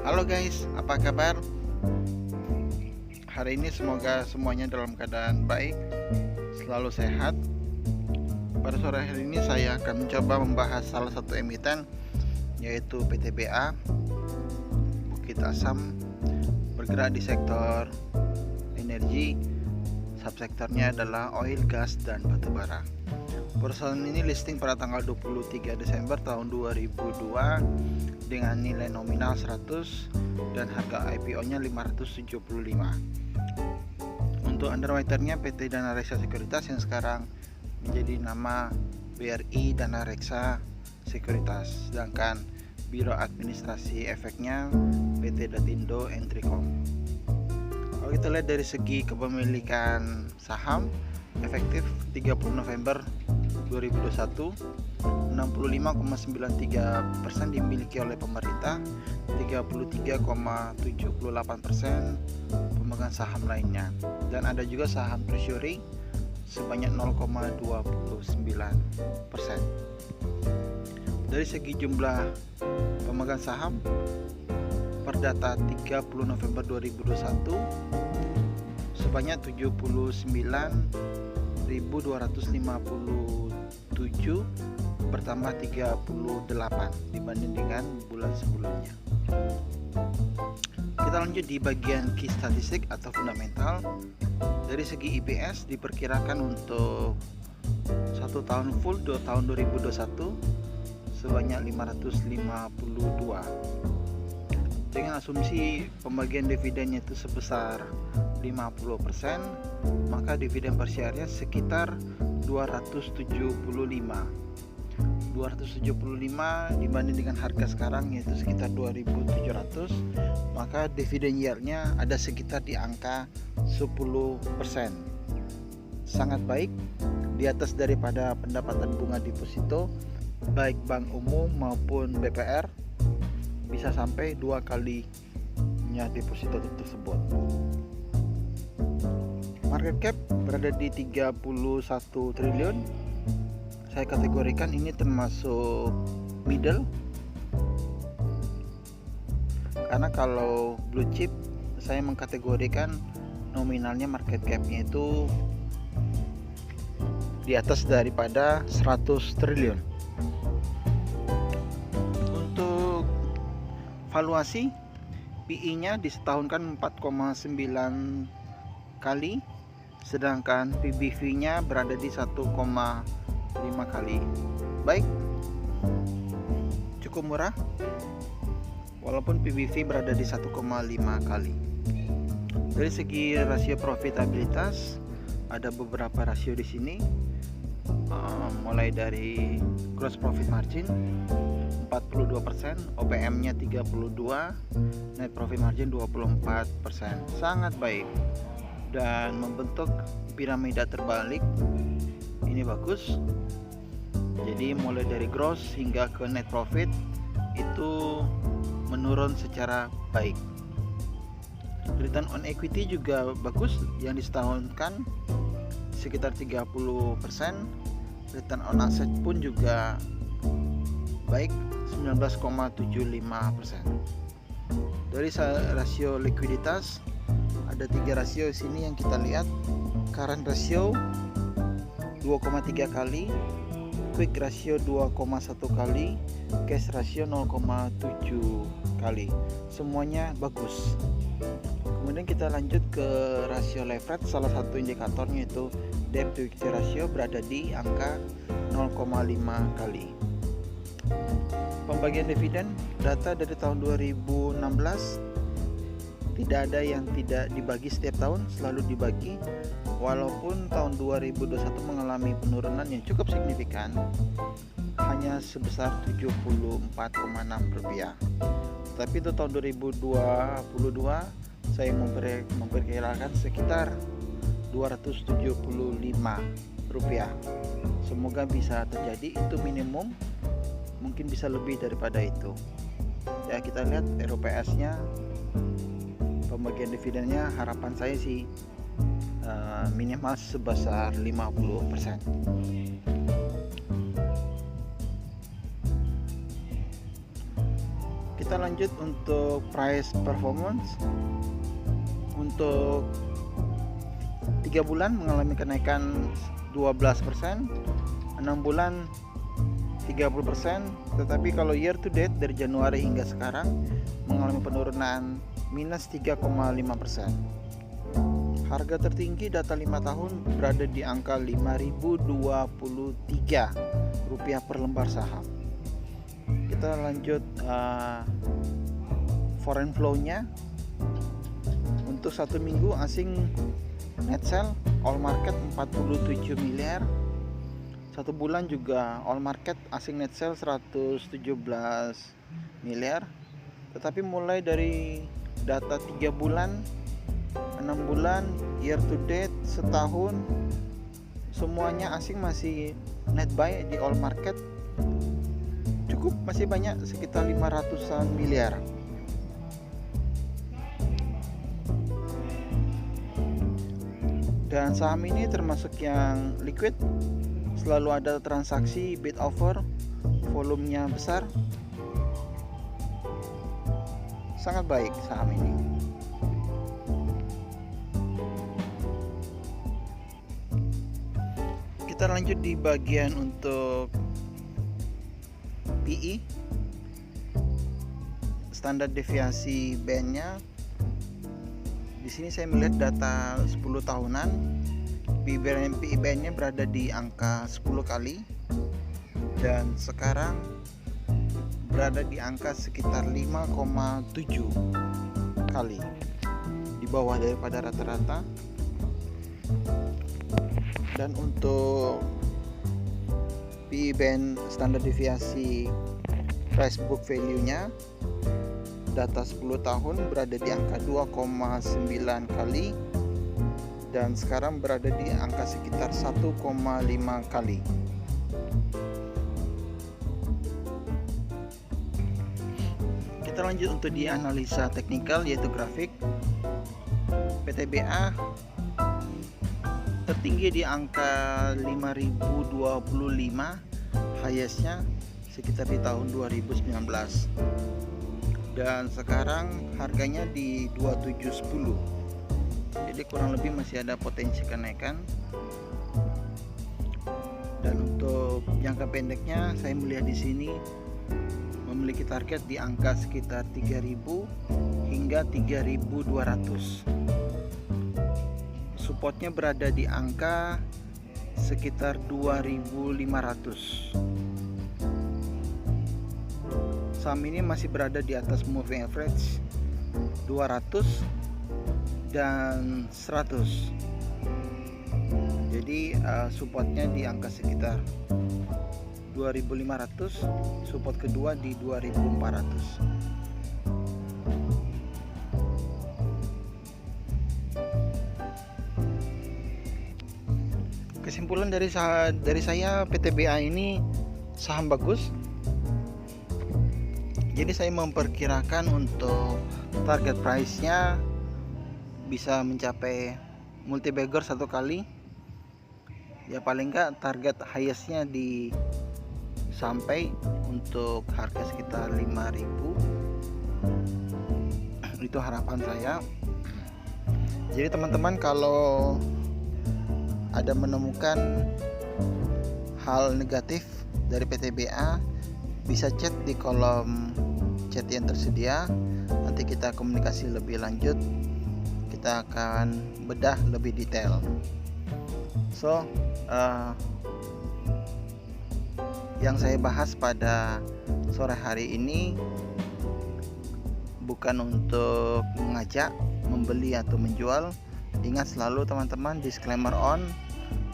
Halo guys, apa kabar? Hari ini semoga semuanya dalam keadaan baik, selalu sehat. Pada sore hari ini saya akan mencoba membahas salah satu emiten, yaitu PTBA Bukit Asam, bergerak di sektor energi. Subsektornya adalah oil, gas, dan batubara. Perusahaan ini listing pada tanggal 23 Desember tahun 2002 dengan nilai nominal 100 dan harga IPO-nya 575. Untuk underwriternya PT Dana Reksa Sekuritas yang sekarang menjadi nama BRI Dana Reksa Sekuritas, sedangkan Biro Administrasi Efeknya PT Datindo Entricom. Kalau kita lihat dari segi kepemilikan saham, efektif 30 November 2021, 65,93% dimiliki oleh pemerintah, 33,78% pemegang saham lainnya, dan ada juga saham treasury sebanyak 0,29%. Dari segi jumlah pemegang saham, per data 30 November 2021 sebanyak 79.257, bertambah 38 dibanding dengan bulan sebelumnya. Kita lanjut di bagian key statistik atau fundamental. Dari segi EPS diperkirakan untuk 1 tahun full tahun 2021 sebanyak 552, dengan asumsi pembagian dividennya itu sebesar 50%, maka dividen per share-nya sekitar 275 dibanding dengan harga sekarang yaitu sekitar 2.700, maka dividen yield-nya ada sekitar di angka 10%. Sangat baik, di atas daripada pendapatan bunga deposito baik bank umum maupun BPR, bisa sampai 2 kalinya deposito tersebut. Market cap berada di 31 triliun. Saya kategorikan ini termasuk middle, karena kalau blue chip saya mengkategorikan nominalnya market capnya itu di atas daripada 100 triliun. Untuk valuasi, PE-nya disetahunkan 4,9 kali, sedangkan PBV-nya berada di 1,5 kali. Baik, cukup murah walaupun PBV berada di 1,5 kali. Dari segi rasio profitabilitas ada beberapa rasio di sini, mulai dari gross profit margin 42%, OPM-nya 32%, net profit margin 24%. Sangat baik dan membentuk piramida terbalik. Ini bagus. Jadi mulai dari gross hingga ke net profit itu menurun secara baik. Return on equity juga bagus, yang disetahunkan sekitar 30%. Return on asset pun juga baik, 19,75%. Dari rasio likuiditas ada 3 rasio di sini yang kita lihat. Current ratio 2,3 kali, quick ratio 2,1 kali, cash ratio 0,7 kali. Semuanya bagus. Kemudian kita lanjut ke rasio leverage. Salah satu indikatornya itu debt to equity ratio berada di angka 0,5 kali. Pembagian dividen, data dari tahun 2016 tidak ada yang tidak dibagi setiap tahun, selalu dibagi. Walaupun tahun 2021 mengalami penurunan yang cukup signifikan, hanya sebesar Rp74,6. Tapi itu tahun 2022 saya memperkirakan sekitar Rp275. Semoga bisa terjadi, itu minimum, mungkin bisa lebih daripada itu. Ya, kita lihat ROPS-nya, pembagian dividennya, harapan saya sih minimal sebesar 50%. Kita lanjut untuk price performance. Untuk 3 bulan mengalami kenaikan 12%, 6 bulan 30%, tetapi kalau year to date dari Januari hingga sekarang mengalami penurunan minus 3,5%. Harga tertinggi data 5 tahun berada di angka Rp5.023 per lembar saham. Kita lanjut foreign flow-nya. Untuk 1 minggu asing net sell all market 47 miliar. 1 bulan juga all market asing net sell 117 miliar. Tetapi mulai dari data 3 bulan, 6 bulan, year to date, setahun, semuanya asing masih net buy di all market. Cukup masih banyak, sekitar 500-an miliar. Dan saham ini termasuk yang liquid, selalu ada transaksi bid offer, volumenya besar, sangat baik saham ini. Kita lanjut di bagian untuk PE, standar deviasi bandnya. Di sini saya melihat data 10 tahunan, PE bandnya berada di angka 10 kali, dan sekarang berada di angka sekitar 5,7 kali, di bawah daripada rata-rata. Dan untuk PE band standar deviasi price book value nya, data 10 tahun berada di angka 2,9 kali, dan sekarang berada di angka sekitar 1,5 kali. Kita lanjut untuk di analisa teknikal, yaitu grafik. PTBA tertinggi di angka 5.025, highestnya sekitar di tahun 2019, dan sekarang harganya di 2710. Jadi kurang lebih masih ada potensi kenaikan. Dan untuk jangka pendeknya saya melihat di sini memiliki target di angka sekitar 3.000 hingga 3.200. Supportnya berada di angka sekitar 2.500. Saham ini masih berada di atas moving average 200 dan 100. Jadi supportnya di angka sekitar 2.500, support kedua di 2.400. Kesimpulan dari saya, PTBA ini saham bagus. Jadi saya memperkirakan untuk target price-nya bisa mencapai multi bagger 1 kali. Ya paling enggak target highest-nya di sampai untuk harga sekitar 5.000. Itu harapan saya. Jadi teman-teman kalau ada menemukan hal negatif dari PTBA, bisa chat di kolom chat yang tersedia. Nanti kita komunikasi lebih lanjut, kita akan bedah lebih detail. So yang saya bahas pada sore hari ini bukan untuk mengajak membeli atau menjual. Ingat selalu teman-teman, disclaimer on,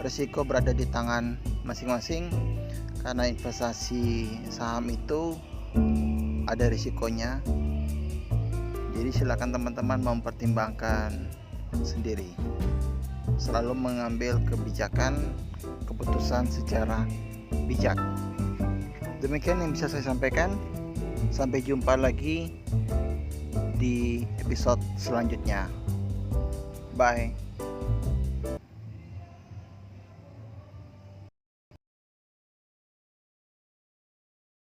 risiko berada di tangan masing-masing. Karena investasi saham itu ada risikonya. Jadi silakan teman-teman mempertimbangkan sendiri. Selalu mengambil keputusan secara bijak. Demikian yang bisa saya sampaikan. Sampai jumpa lagi di episode selanjutnya. Bye.